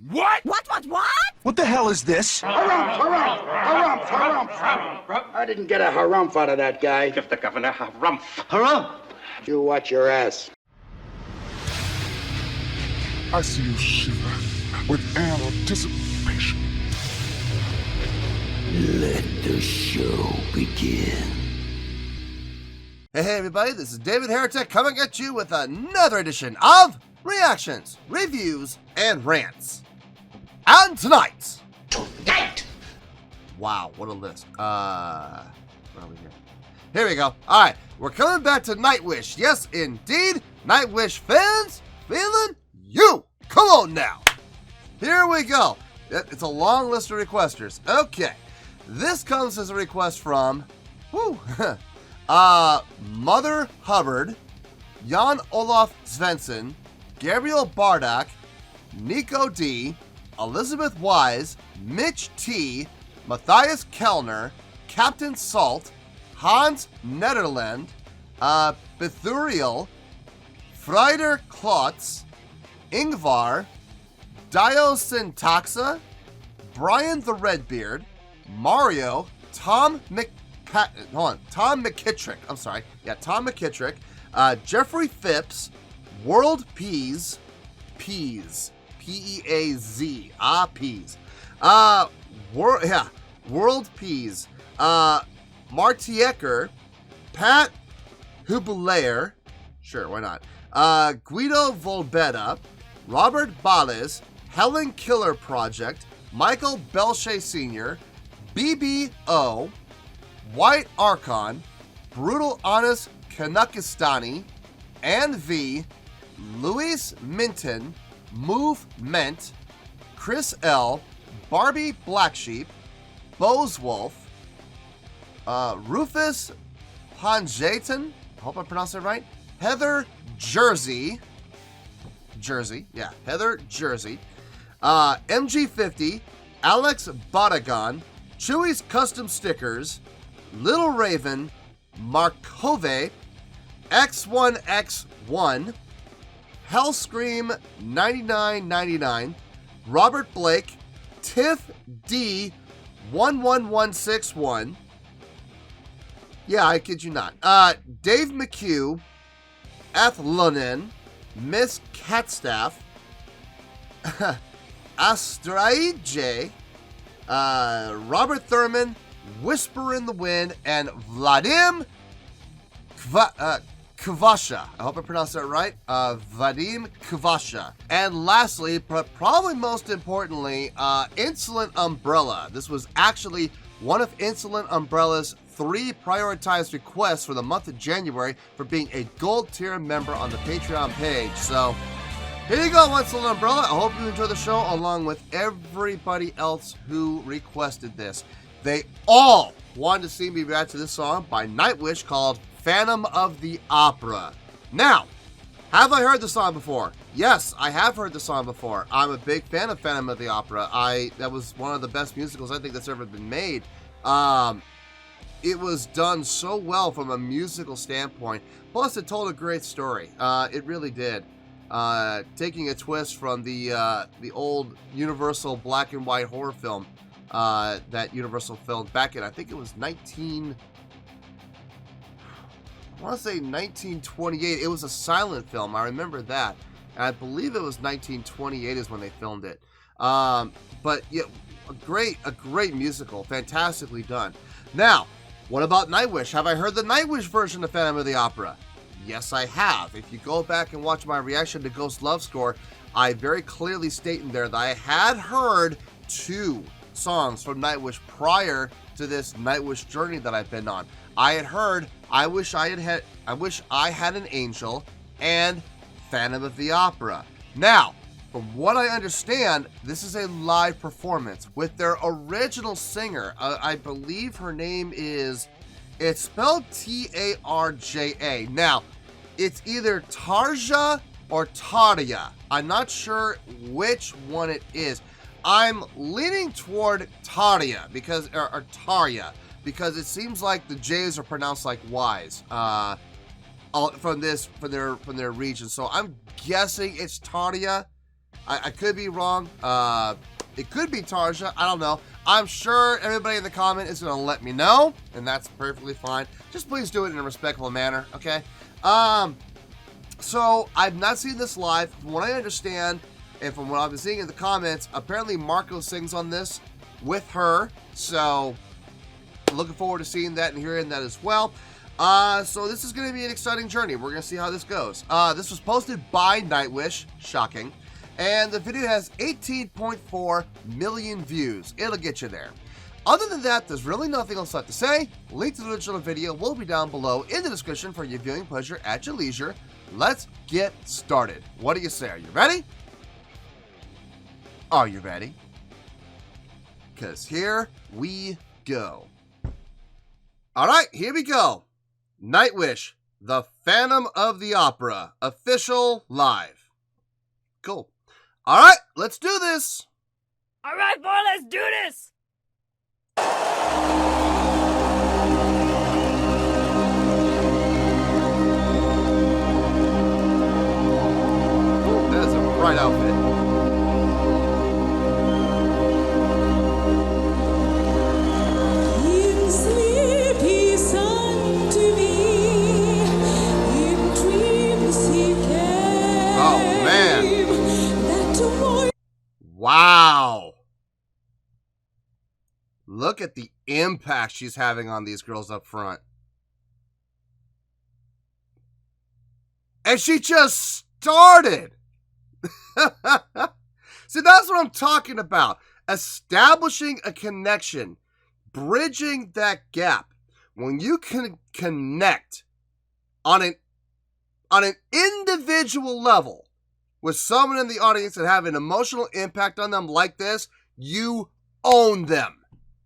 What? What? What the hell is this? Harumph. I didn't get a harumph out of that guy. Give the governor harumph. Harumph! You watch your ass. I see you shiver with anticipation. Let the show begin. Hey everybody, this is David Heretic coming at you with another edition of Reactions, Reviews, and Rants. And tonight! Wow, what a list. Where are we here? Here we go. Alright, we're coming back to Nightwish. Yes, indeed, Nightwish Fans FEELIN YOU! Come on now! Here we go. It's a long list of requesters. Okay, this comes as a request from... Mother Hubbard, Jan Olaf Svensson, Gabriel Bardak, Nico D, Elizabeth Wise, Mitch T, Matthias Kellner, Captain Salt, Hans Nederland, Bethuriel, Frieder Klotz, Ingvar, Dio Syntaxa, Brian the Redbeard, Mario, Tom McKittrick. I'm sorry. Yeah, Tom McKittrick. Jeffrey Phipps. World Peas. Peas. P-E-A-Z. Peas. World Peas. Martiecker. Pat Hubelair. Sure, why not? Guido Volbetta. Robert Ballas. Helen Killer Project. Michael Belche Sr. BBO. White Archon, Brutal Honest Kanakistani, Ann V, Luis Minton, Movement, Chris L, Barbie Black Sheep, Bozwolf, Rufus Panjayton, I hope I pronounced it right, Heather Jersey, Heather Jersey, MG50, Alex Bodagon, Chewy's Custom Stickers, Little Raven, Markove, X1X1, Hellscream 9999, Robert Blake, Tiff D 11161. Yeah, I kid you not. Dave McHugh, Athlonen, Miss Catstaff, Astraid J, Robert Thurman, Whisper in the Wind, and Vadim Kvasha. I hope I pronounced that right. Vadim Kvasha. And lastly, but probably most importantly, Insolent Umbrella. This was actually one of Insolent Umbrella's 3 prioritized requests for the month of January for being a gold tier member on the Patreon page. So here you go, Insolent Umbrella. I hope you enjoy the show along with everybody else who requested this. They all wanted to see me react to this song by Nightwish called Phantom of the Opera. Now, have I heard the song before? Yes, I have heard the song before. I'm a big fan of Phantom of the Opera. That was one of the best musicals I think that's ever been made. It was done so well from a musical standpoint. Plus, it told a great story. It really did. Taking a twist from the old Universal black and white horror film that Universal filmed back in, I think it was 1928. It was a silent film. I remember that. And I believe it was 1928 is when they filmed it. But yeah, a great musical. Fantastically done. Now, what about Nightwish? Have I heard the Nightwish version of Phantom of the Opera? Yes, I have. If you go back and watch my reaction to Ghost Love Score, I very clearly state in there that I had heard 2 songs from Nightwish prior to this Nightwish journey that I've been on. I had heard I Wish I Had an Angel and Phantom of the Opera. Now, from what I understand, this is a live performance with their original singer. I believe her name is, it's spelled T-A-R-J-A. Now, it's either Tarja or Tarja. I'm not sure which one it is. I'm leaning toward Tarja because it seems like the J's are pronounced like Y's from their region. So I'm guessing it's Tarja. I could be wrong. It could be Tarja. I don't know. I'm sure everybody in the comment is going to let me know, and that's perfectly fine. Just please do it in a respectful manner, okay? So I've not seen this live. From what I understand, and from what I've been seeing in the comments, apparently Marco sings on this with her. So looking forward to seeing that and hearing that as well. So this is going to be an exciting journey. We're going to see how this goes. This was posted by Nightwish. Shocking. And the video has 18.4 million views. It'll get you there. Other than that, there's really nothing else left to say. Link to the original video will be down below in the description for your viewing pleasure at your leisure. Let's get started. What do you say? Are you ready? Are you ready? Because here we go. All right, here we go. Nightwish, the Phantom of the Opera, official live. Cool. All right, let's do this. All right, boy, let's do this. That is a bright outfit. Wow. Look at the impact she's having on these girls up front. And she just started. See, that's what I'm talking about. Establishing a connection. Bridging that gap. When you can connect on an individual level with someone in the audience and have an emotional impact on them like this, you own them.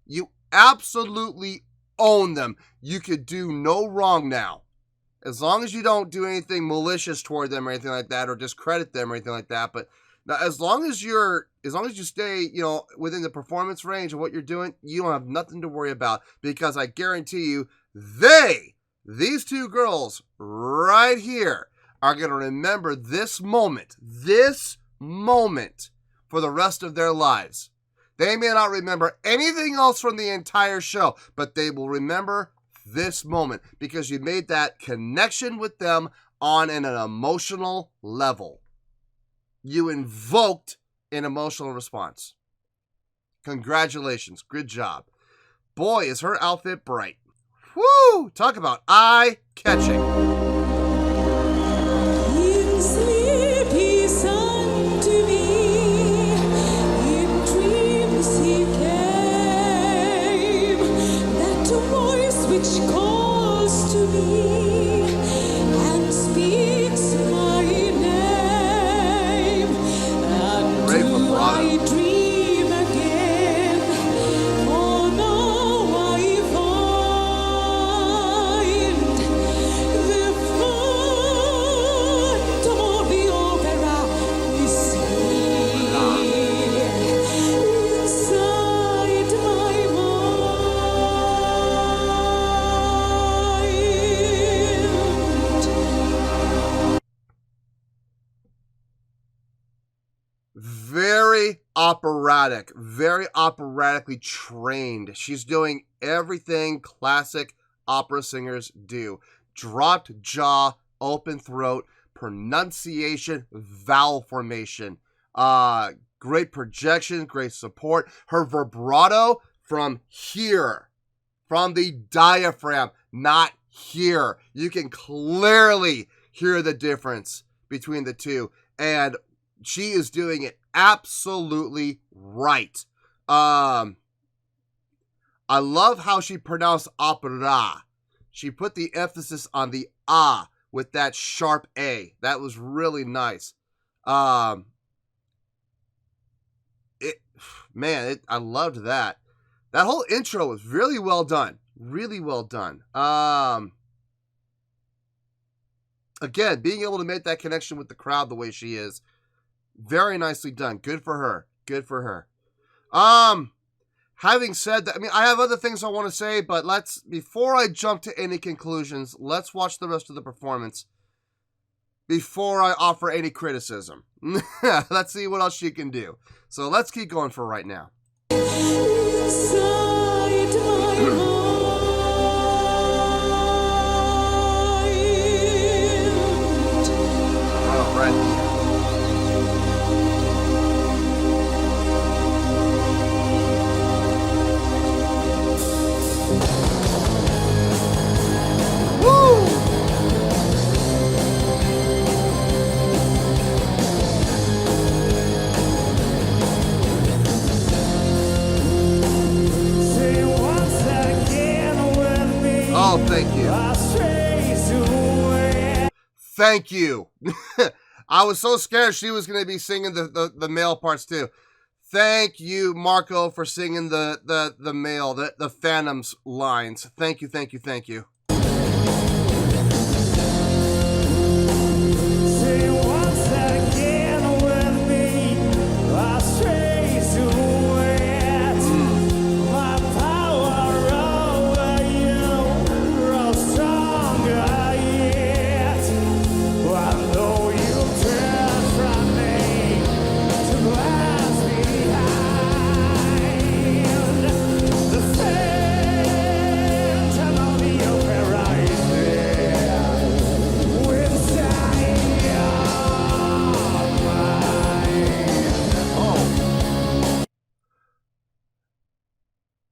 You absolutely own them. You could do no wrong now. As long as you don't do anything malicious toward them or anything like that, or discredit them or anything like that. But now, as long as you stay, within the performance range of what you're doing, you don't have nothing to worry about, because I guarantee you, these two girls right here are going to remember this moment for the rest of their lives. They may not remember anything else from the entire show, but they will remember this moment because you made that connection with them on an emotional level. You invoked an emotional response. Congratulations. Good job. Boy, is her outfit bright. Woo! Talk about eye-catching. Very operatically trained. She's doing everything classic opera singers do. Dropped jaw, open throat, pronunciation, vowel formation. Great projection, great support. Her vibrato from here, from the diaphragm, not here. You can clearly hear the difference between the two. And she is doing it absolutely right. I love how she pronounced opera. She put the emphasis on the ah with that sharp A. That was really nice. I loved that. That whole intro was really well done. Really well done. Again, being able to make that connection with the crowd the way she is, very nicely done. Good for her. Good for her. Having said that, I have other things I want to say, but before I jump to any conclusions, let's watch the rest of the performance. before I offer any criticism. Let's see what else she can do. So let's keep going for right now. Oh, right. Oh, thank you. Thank you. I was so scared she was going to be singing the male parts too. Thank you, Marco, for singing the male, the Phantoms lines. Thank you, thank you, thank you.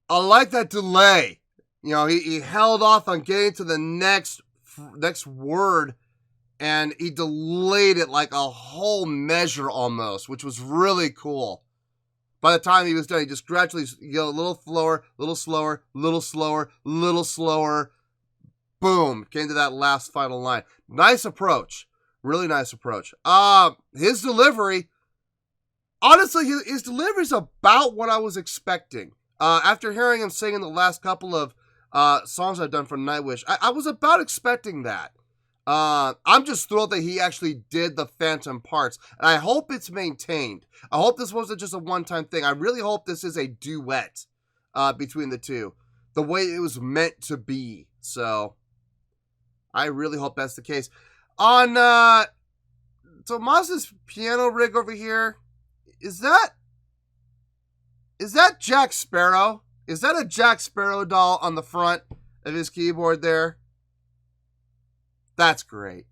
I like that delay. You know, he held off on getting to the next word, and he delayed it like a whole measure almost, which was really cool. By the time he was done, he just gradually, you know, a little slower, little slower, little slower, little slower. Boom, came to that last final line. Nice approach. Really nice approach. His delivery, honestly, his delivery is about what I was expecting. After hearing him sing in the last couple of songs I've done for Nightwish, I was about expecting that. I'm just thrilled that he actually did the Phantom parts, and I hope it's maintained. I hope this wasn't just a one-time thing. I really hope this is a duet between the two, the way it was meant to be. So I really hope that's the case. On Tomas's piano rig over here, is that Jack Sparrow? Is that a Jack Sparrow doll on the front of his keyboard there? That's great.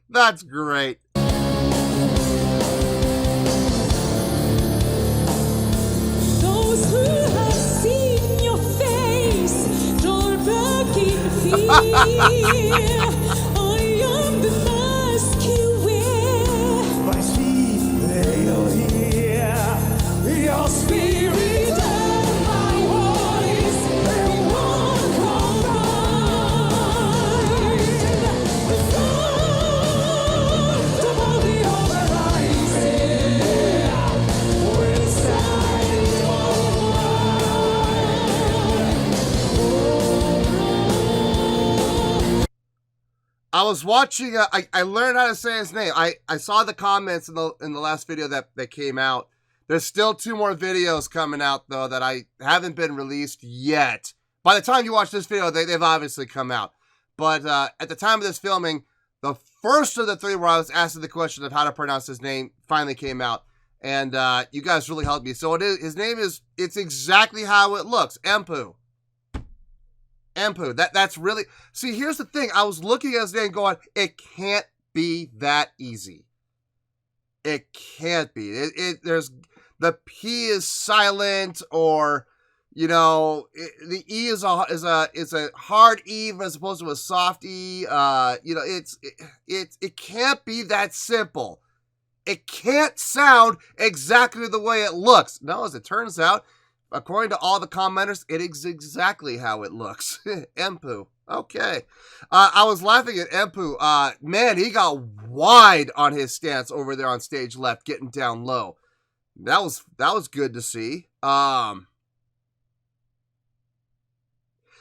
That's great. Those who have seen your face draw back in fear. I am the mask you wear. My feet they'll hear your spirit and my voice. They won't combine. The sound of all the horizon will stand I was watching. I learned how to say his name. I saw the comments in the last video that came out. There's still 2 more videos coming out though that I haven't been released yet. By the time you watch this video, they've obviously come out. But at the time of this filming, the first of the 3 where I was asking the question of how to pronounce his name finally came out, and you guys really helped me. So his name is. It's exactly how it looks. Empu. Empu. That's really. See, here's the thing. I was looking at his name going, it can't be that easy. It can't be. There's the P is silent, or you know, the E is a hard E as opposed to a soft E. You know, it can't be that simple. It can't sound exactly the way it looks. No, as it turns out, according to all the commenters, it is exactly how it looks. Empu. Okay. I was laughing at Empu. Man, he got wide on his stance over there on stage left, getting down low. That was good to see.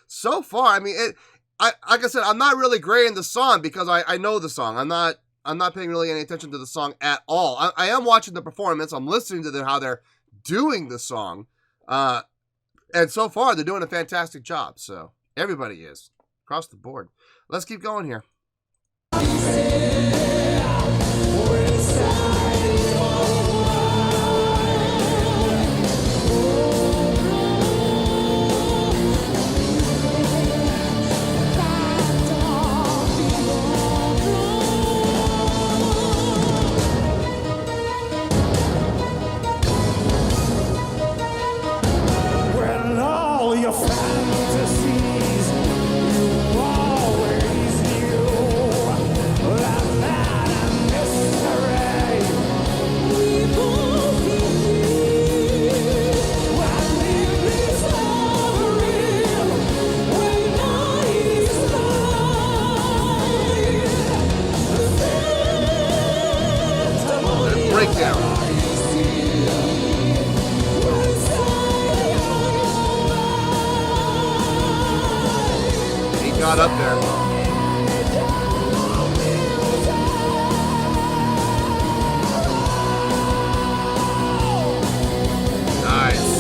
So far, I mean, like I said, I'm not really grading the song because I know the song. I'm not paying really any attention to the song at all. I am watching the performance. I'm listening to how they're doing the song. And so far, they're doing a fantastic job. So everybody is across the board. Let's keep going here. When all your fantasies you always knew, that man and mystery we both believe. When we discovery, when night is light, Breakdown. He got up there. Nice.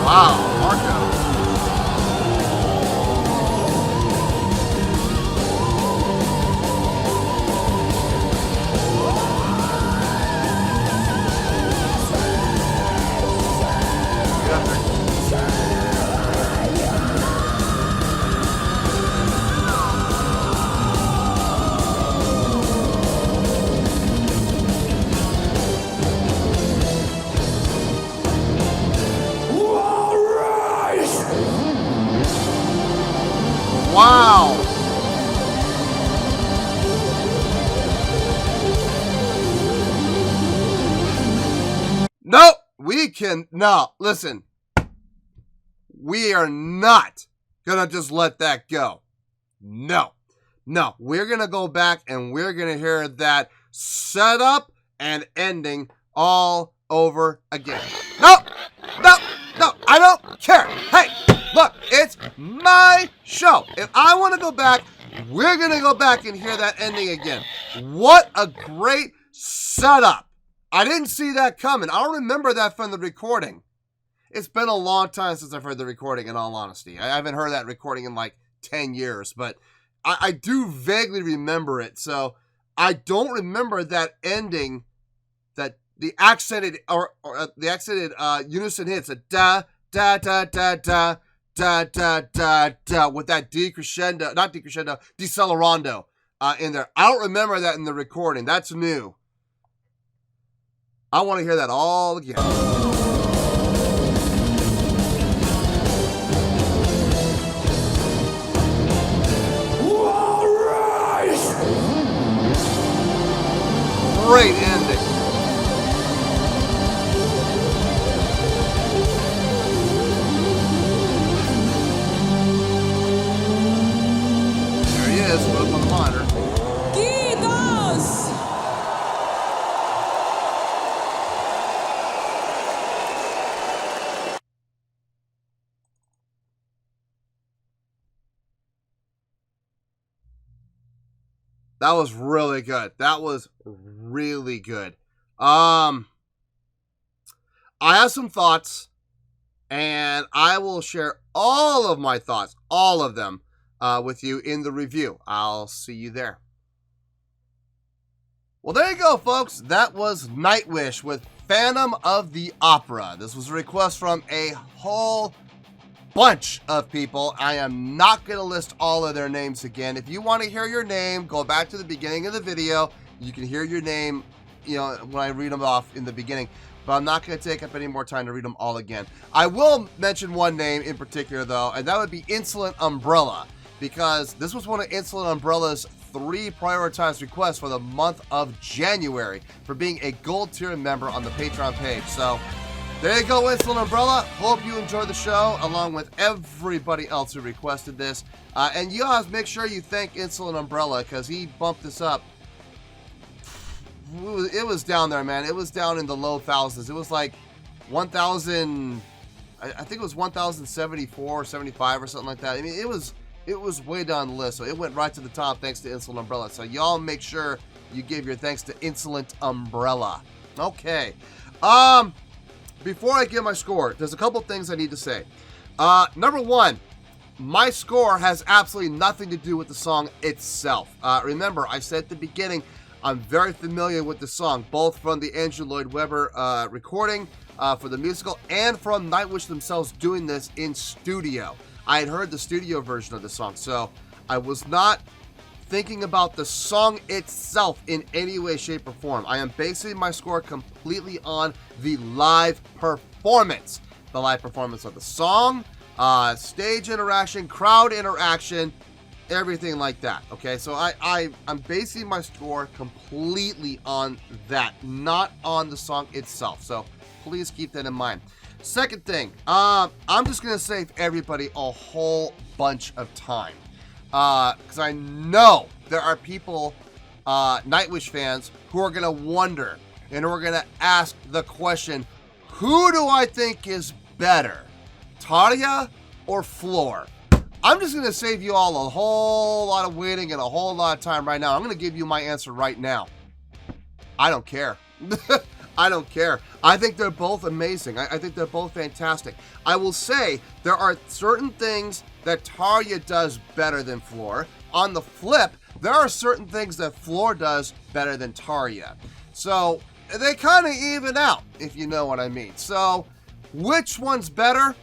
Wow, Marco. Wow. Nope. We can. No, listen. We are not going to just let that go. No. No. We're going to go back and we're going to hear that setup and ending all over again. Nope. No. No. I don't care. Hey. Look, it's my show. If I want to go back, we're going to go back and hear that ending again. What a great setup. I didn't see that coming. I don't remember that from the recording. It's been a long time since I've heard the recording, in all honesty. I haven't heard that recording in like 10 years, but I do vaguely remember it. So I don't remember that ending, that the accented unison hits, a da, da, da, da, da. Da da da da with that decrescendo, not decrescendo, decelerando in there. I don't remember that in the recording. That's new. I want to hear that all again. all right. Great ending. Put up on the monitor. Guidos. That was really good. That was really good. I have some thoughts, and I will share all of my thoughts, all of them, with you in the review. I'll see you there. Well, there you go, folks. That was Nightwish with Phantom of the Opera. This was a request from a whole bunch of people. I am not going to list all of their names again. If you want to hear your name, go back to the beginning of the video. You can hear your name, you know, when I read them off in the beginning. But I'm not going to take up any more time to read them all again. I will mention one name in particular, though, and that would be Insolent Umbrella, because this was one of Insolent Umbrella's 3 prioritized requests for the month of January for being a gold tier member on the Patreon page. So there you go, Insolent Umbrella. Hope you enjoyed the show, along with everybody else who requested this. And you guys make sure you thank Insolent Umbrella, because he bumped this up. It was down there, man. It was down in the low thousands. It was like 1,000, I think it was 1,074 or 75 or something like that. I mean, it was It was way down the list, so it went right to the top thanks to Insolent Umbrella. So y'all make sure you give your thanks to Insolent Umbrella. Okay. Before I give my score, there's a couple things I need to say. Number one, my score has absolutely nothing to do with the song itself. Remember, I said at the beginning, I'm very familiar with the song, both from the Andrew Lloyd Webber recording for the musical and from Nightwish themselves doing this in studio. I had heard the studio version of the song, so I was not thinking about the song itself in any way, shape, or form. I am basing my score completely on the live performance. The live performance of the song, stage interaction, crowd interaction, everything like that. Okay, so I'm basing my score completely on that, not on the song itself. So please keep that in mind. Second thing, I'm just gonna save everybody a whole bunch of time, because I know there are people, Nightwish fans, who are gonna wonder and who are gonna ask the question, who do I think is better, Tarja or Floor? I'm just going to save you all a whole lot of waiting and a whole lot of time right now. I'm going to give you my answer right now. I don't care. I don't care. I think they're both amazing. I think they're both fantastic. I will say there are certain things that Tarja does better than Floor. On the flip, there are certain things that Floor does better than Tarja. So they kind of even out, if you know what I mean. So which one's better?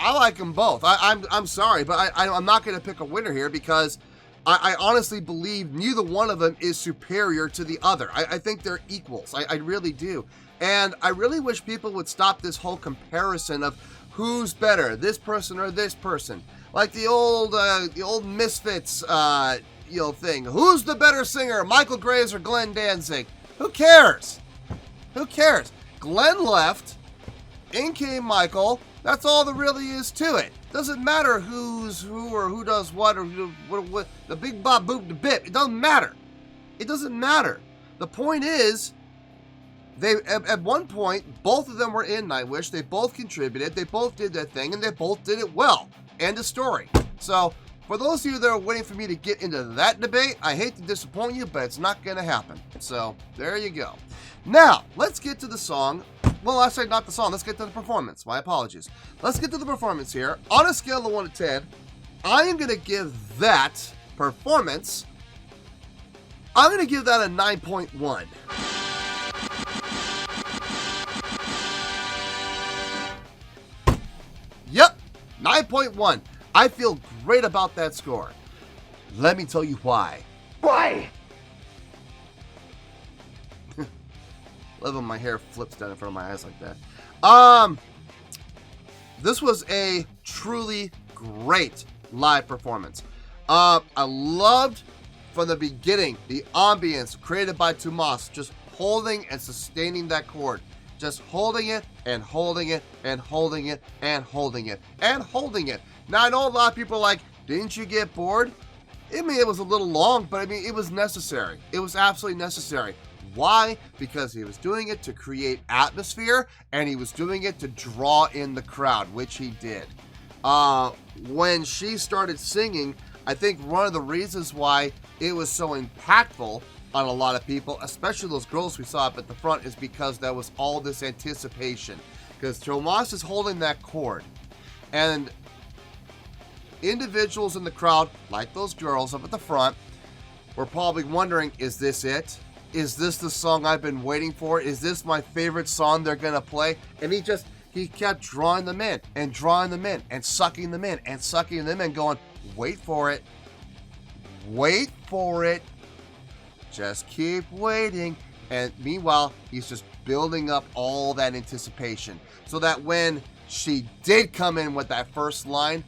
I like them both. I'm sorry, but I'm not going to pick a winner here because I honestly believe neither one of them is superior to the other. I think they're equals. I really do. And I really wish people would stop this whole comparison of who's better, this person or this person. Like the old Misfits, thing. Who's the better singer, Michael Graves or Glenn Danzig? Who cares? Who cares? Glenn left, in came Michael. That's all there really is to it. Doesn't matter who's who or who does what or what the big bob boop the bip. It doesn't matter. It doesn't matter. The point is, they at one point, both of them were in Nightwish. They both contributed. They both did their thing, and they both did it well. End of story. So, for those of you that are waiting for me to get into that debate, I hate to disappoint you, but it's not going to happen. So, there you go. Now, let's get to the song. Well, I said not the song. Let's get to the performance. My apologies. Let's get to the performance here. On a scale of 1 to 10, I am going to give that performance, I'm going to give that a 9.1. Yep, 9.1. I feel great about that score. Let me tell you why. Why? Love when my hair flips down in front of my eyes like that. This was a truly great live performance. I loved from the beginning the ambience created by Tomas, just holding and sustaining that chord. Just holding it and holding it and holding it and holding it and holding it. Now, I know a lot of people are like, didn't you get bored? I mean, it was a little long, but I mean, it was necessary. It was absolutely necessary. Why? Because he was doing it to create atmosphere, and he was doing it to draw in the crowd, which he did. When she started singing, I think one of the reasons why it was so impactful on a lot of people, especially those girls we saw up at the front, is because there was all this anticipation. Because Tomas is holding that chord, and individuals in the crowd, like those girls up at the front, were probably wondering, is this it? Is this the song I've been waiting for? Is this my favorite song they're going to play? And he kept drawing them in and drawing them in and sucking them in and sucking them in, going, wait for it. Wait for it. Just keep waiting. And meanwhile, he's just building up all that anticipation so that when she did come in with that first line,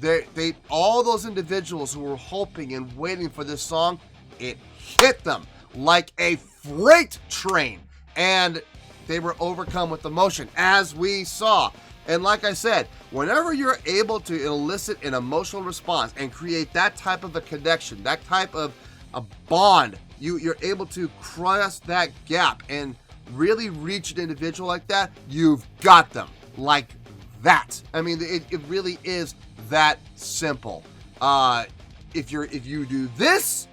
they all those individuals who were hoping and waiting for this song, it hit them like a freight train, and they were overcome with emotion, as we saw. And like I said, whenever you're able to elicit an emotional response and create that type of a connection, that type of a bond, you're able to cross that gap and really reach an individual like that, you've got them like that. I mean, it really is that simple. If you do this,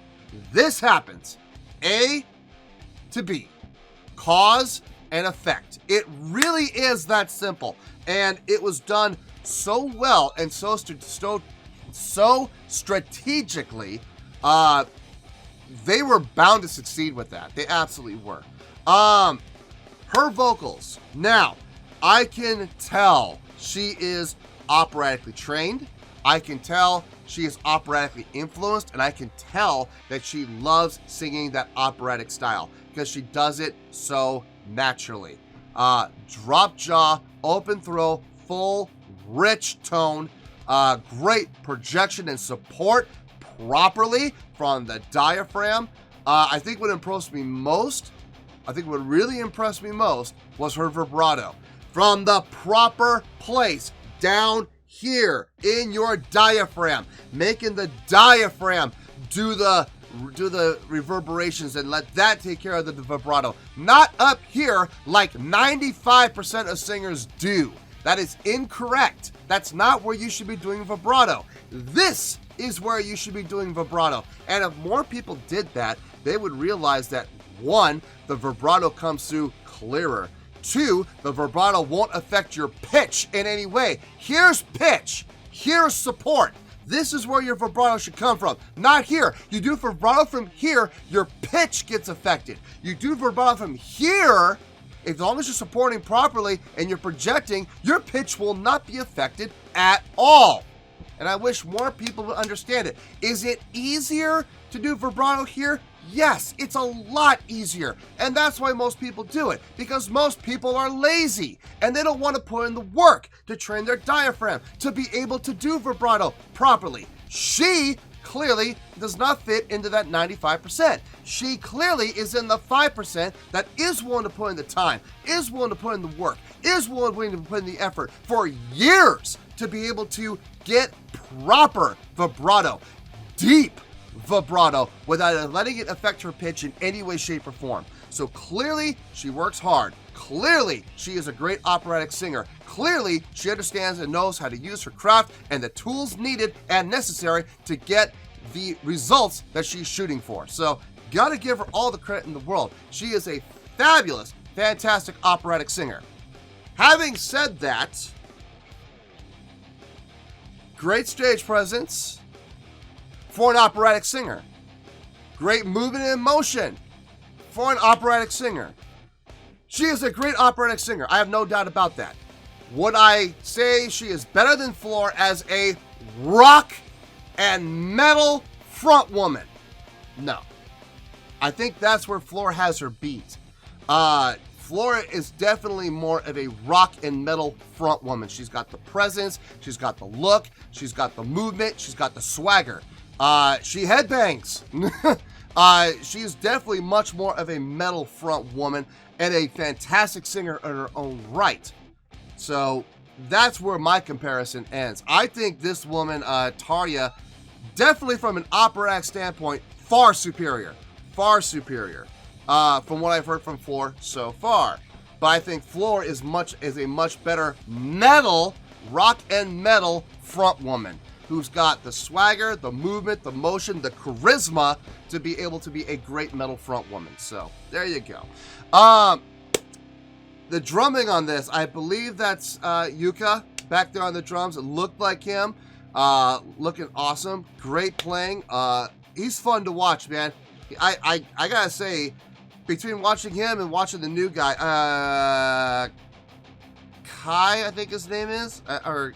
this happens. A to B. Cause and effect. It really is that simple. And it was done so well and so strategically. They were bound to succeed with that. They absolutely were. Her vocals. Now, I can tell she is operatically trained. I can tell she is operatically influenced, and I can tell that she loves singing that operatic style because she does it so naturally. Drop jaw, open throat, full, rich tone, great projection and support properly from the diaphragm. I think what impressed me most, what really impressed me most was her vibrato. From the proper place, down here in your diaphragm, making the diaphragm do the reverberations and let that take care of the vibrato. Not up here like 95% of singers do. That is incorrect. That's not where you should be doing vibrato. This is where you should be doing vibrato. And if more people did that, they would realize that, one, the vibrato comes through clearer. Two, the vibrato won't affect your pitch in any way. Here's pitch. Here's support. This is where your vibrato should come from, not here. You do vibrato from here, your pitch gets affected. You do vibrato from here, as long as you're supporting properly and you're projecting, your pitch will not be affected at all. And I wish more people would understand it. Is it easier to do vibrato here? Yes, it's a lot easier. And that's why most people do it, because most people are lazy and they don't want to put in the work to train their diaphragm to be able to do vibrato properly. She clearly does not fit into that 95%. She clearly is in the 5% that is willing to put in the time, is willing to put in the work, is willing to put in the effort for years to be able to get proper vibrato, deep vibrato, without letting it affect her pitch in any way, shape, or form. So clearly, she works hard. Clearly, she is a great operatic singer. Clearly, she understands and knows how to use her craft and the tools needed and necessary to get the results that she's shooting for. So, gotta give her all the credit in the world. She is a fabulous, fantastic operatic singer. Having said that, great stage presence for an operatic singer. Great movement and motion for an operatic singer. She is a great operatic singer. I have no doubt about that. Would I say she is better than Floor as a rock and metal front woman? No. I think that's where Floor has her beat. Floor is definitely more of a rock and metal front woman. She's got the presence, she's got the look, she's got the movement, she's got the swagger. She headbangs. She's definitely much more of a metal front woman and a fantastic singer in her own right. So that's where my comparison ends. I think this woman, Tarja, definitely from an operatic standpoint, far superior. Far superior. From what I've heard from Floor so far. But I think Floor is a much better metal, rock and metal front woman, who's got the swagger, the movement, the motion, the charisma to be able to be a great metal front woman. So there you go. The drumming on this, I believe that's Yuka back there on the drums. It looked like him. Looking awesome. Great playing. He's fun to watch, man. I gotta say, between watching him and watching the new guy, Kai, I think his name is, or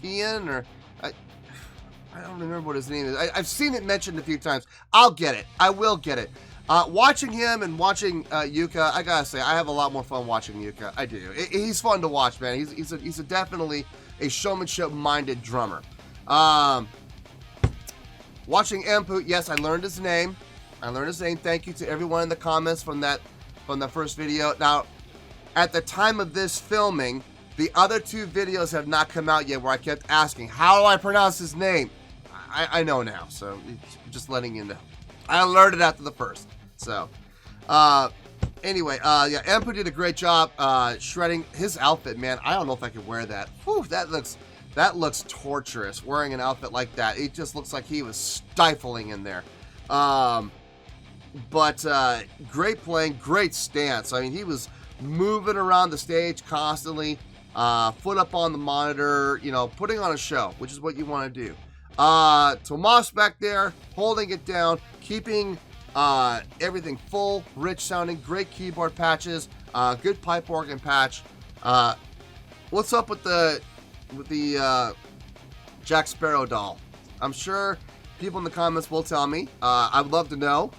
Kian, or I don't remember what his name is. I've seen it mentioned a few times. I'll get it. I will get it. Watching him and watching Yuka, I gotta say, I have a lot more fun watching Yuka. I do. He's fun to watch, man. He's definitely a showmanship-minded drummer. Watching Input, yes, I learned his name. Thank you to everyone in the comments from the first video. Now, at the time of this filming, the other two videos have not come out yet where I kept asking, how do I pronounce his name? I know now, so just letting you know. I learned it after the first. So, Anyway, yeah, Empu did a great job shredding his outfit, man. I don't know if I could wear that. Whew, that looks torturous, wearing an outfit like that. It just looks like he was stifling in there. But great playing, great stance. I mean, he was moving around the stage constantly, foot up on the monitor, you know, putting on a show, which is what you want to do. Tomas back there, holding it down, keeping everything full, rich sounding, great keyboard patches, good pipe organ patch. What's up with the Jack Sparrow doll? I'm sure people in the comments will tell me. I would love to know.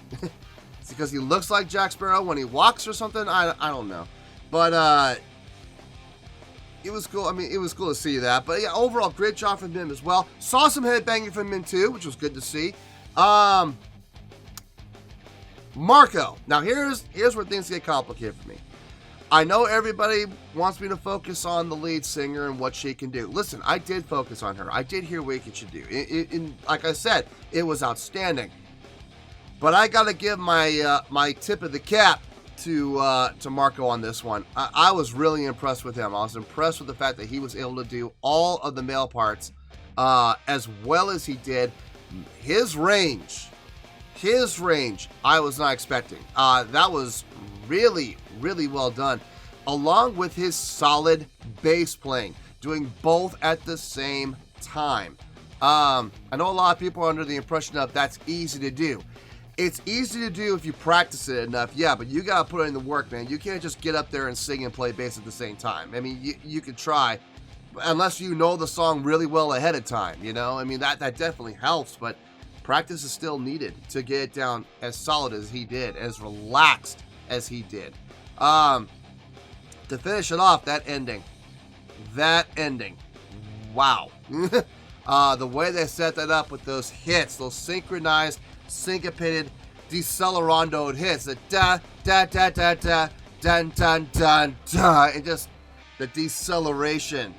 It's because he looks like Jack Sparrow when he walks or something. I don't know, but it was cool. I mean, it was cool to see that. But yeah, overall, great job from him as well. Saw some headbanging from him too, which was good to see. Marco. Now here's where things get complicated for me. I know everybody wants me to focus on the lead singer and what she can do. Listen, I did focus on her. I did hear what she could do. Like I said, it was outstanding. But I gotta give my my tip of the cap to Marco on this one. I was really impressed with him. I was impressed with the fact that he was able to do all of the male parts as well as he did. His range, I was not expecting. That was really, really well done, along with his solid bass playing, doing both at the same time. I know a lot of people are under the impression of that's easy to do. It's easy to do if you practice it enough, yeah, but you gotta put in the work, man. You can't just get up there and sing and play bass at the same time. I mean, you could try, unless you know the song really well ahead of time, you know? I mean, that definitely helps, but practice is still needed to get it down as solid as he did, as relaxed as he did. To finish it off, that ending, wow. The way they set that up with those hits, those synchronized, syncopated, decelerando hits, the da da da da da dun dun dun dun, and just the deceleration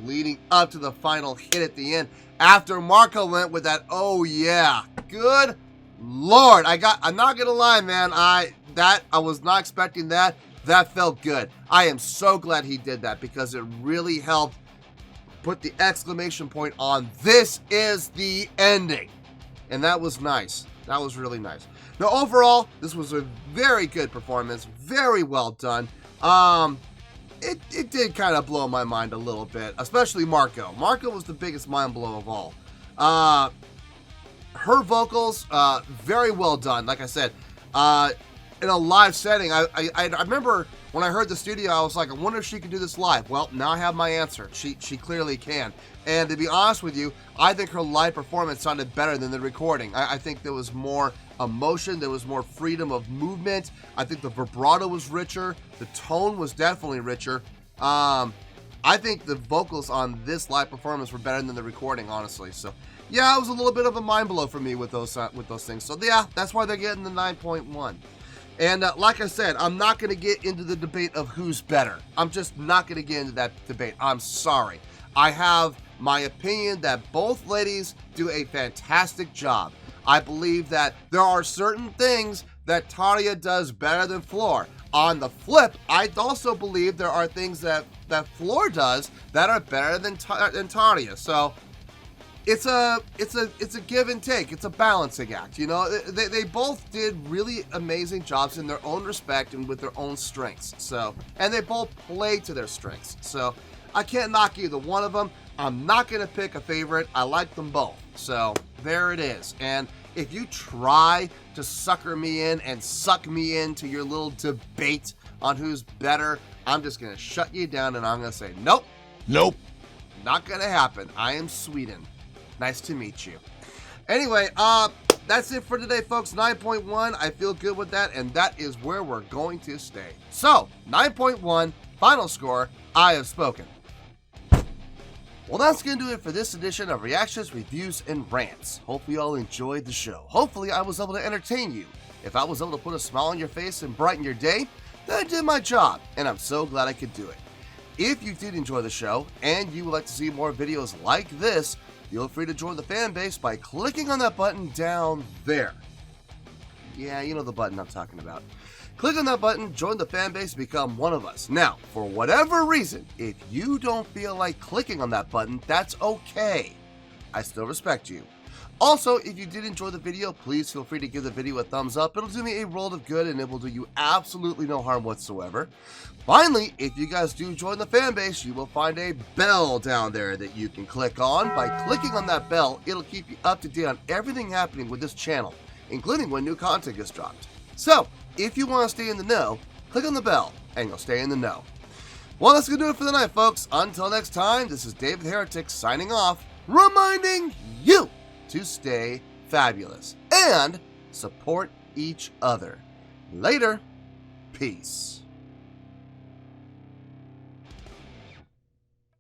leading up to the final hit at the end. After Marco went with that, oh yeah, good Lord, I'm not gonna lie, man, I was not expecting that. That felt good. I am so glad he did that because it really helped put the exclamation point on this is the ending. And that was nice. That was really nice. Now, overall, this was a very good performance. Very well done. It did kind of blow my mind a little bit, especially Marco. Marco was the biggest mind blow of all. Her vocals, very well done. Like I said, in a live setting, I remember when I heard the studio, I was like, I wonder if she could do this live. Well, now I have my answer. She clearly can. And to be honest with you, I think her live performance sounded better than the recording. I think there was more emotion. There was more freedom of movement. I think the vibrato was richer. The tone was definitely richer. I think the vocals on this live performance were better than the recording, honestly. So, yeah, it was a little bit of a mind blow for me with those things. So, yeah, that's why they're getting the 9.1. And like I said, I'm not going to get into the debate of who's better. I'm just not going to get into that debate. I'm sorry. I have my opinion that both ladies do a fantastic job. I believe that there are certain things that Taria does better than Floor. On the flip, I also believe there are things that Floor does that are better than Taria. So it's a give and take. It's a balancing act. You know, they both did really amazing jobs in their own respect and with their own strengths. So, and they both play to their strengths. So I can't knock either one of them. I'm not going to pick a favorite. I like them both. So there it is. And if you try to sucker me in and suck me into your little debate on who's better, I'm just going to shut you down and I'm going to say, nope. Nope. Not going to happen. I am Sweden. Nice to meet you. Anyway, that's it for today, folks. 9.1. I feel good with that, and that is where we're going to stay. So, 9.1, final score. I have spoken. Well, that's going to do it for this edition of Reactions, Reviews, and Rants. Hopefully you all enjoyed the show. Hopefully I was able to entertain you. If I was able to put a smile on your face and brighten your day, then I did my job, and I'm so glad I could do it. If you did enjoy the show, and you would like to see more videos like this, feel free to join the fan base by clicking on that button down there. Yeah, you know the button I'm talking about. Click on that button, join the fan base, become one of us. Now, for whatever reason, if you don't feel like clicking on that button, that's okay. I still respect you. Also, if you did enjoy the video, please feel free to give the video a thumbs up. It'll do me a world of good and it will do you absolutely no harm whatsoever. Finally, if you guys do join the fan base, you will find a bell down there that you can click on. By clicking on that bell, it'll keep you up to date on everything happening with this channel, including when new content gets dropped. So, if you want to stay in the know, click on the bell and you'll stay in the know. Well, that's going to do it for the night, folks. Until next time, this is David Heretic signing off, reminding you to stay fabulous and support each other. Later. Peace.